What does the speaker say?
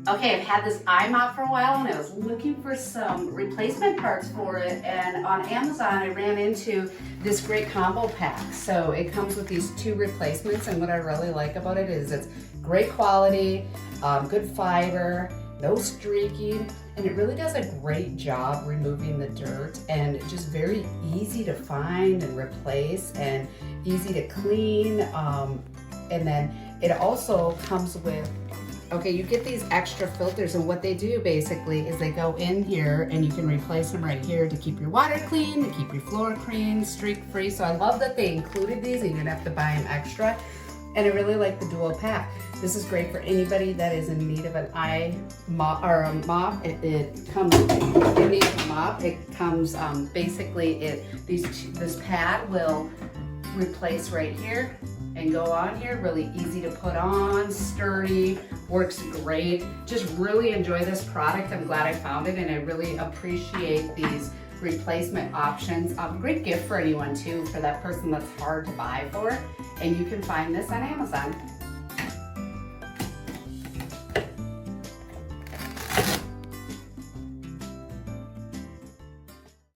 Okay, I've had this IMOP for a while and I was looking for some replacement parts for it, and on Amazon I ran into this great combo pack. So it comes with these 2 replacements, and what I really like about it is it's great quality, good fiber, no streaking, and it really does a great job removing the dirt, and just very easy to find and replace and easy to clean. And then it also comes with, okay, you get these extra filters, and what they do basically is they go in here and you can replace them right here to keep your water clean, to keep your floor clean, streak free. So I love that they included these and you don't have to buy them extra. And I really like the dual pack. This is great for anybody that is in need of an IMOP or a mop. It comes, you need a mop. It comes basically this pad will replace right here and go on here. Really easy to put on, sturdy, works great. Just really enjoy this product. I'm glad I found it, and I really appreciate these replacement options. Great gift for anyone too, for that person that's hard to buy for. And you can find this on Amazon.